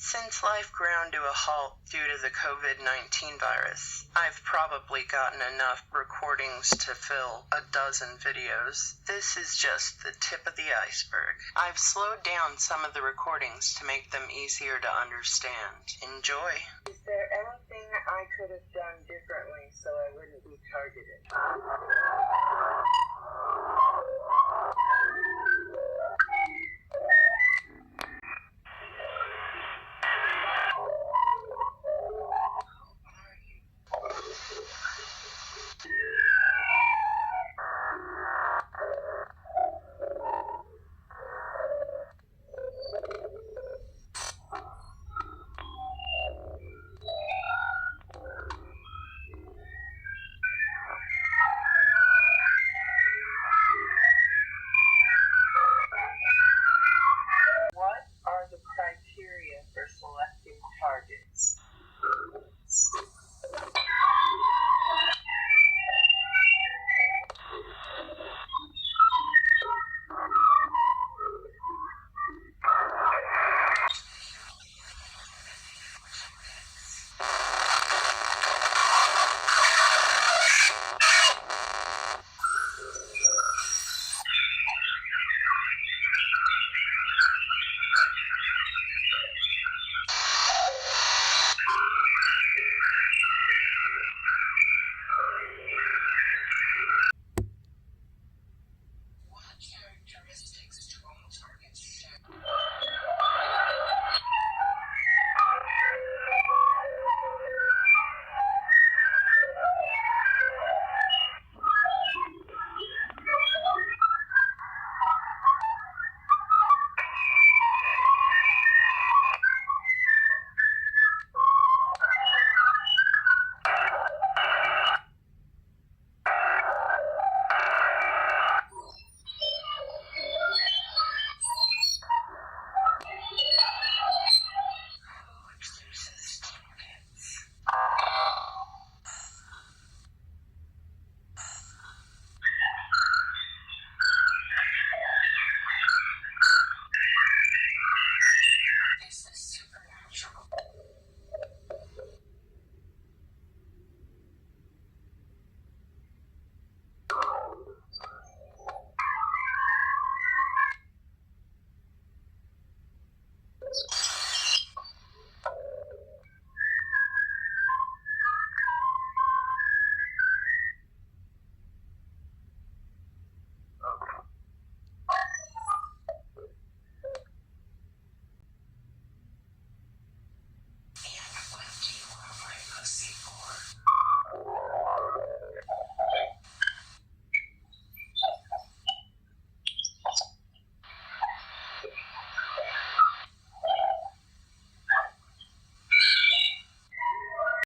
Since life ground to a halt due to the COVID-19 virus, I've probably gotten enough recordings to fill a dozen videos. This is just the tip of the iceberg. I've slowed down some of the recordings to make them easier to understand. Enjoy. Is there anything I could have done differently so I wouldn't be targeted?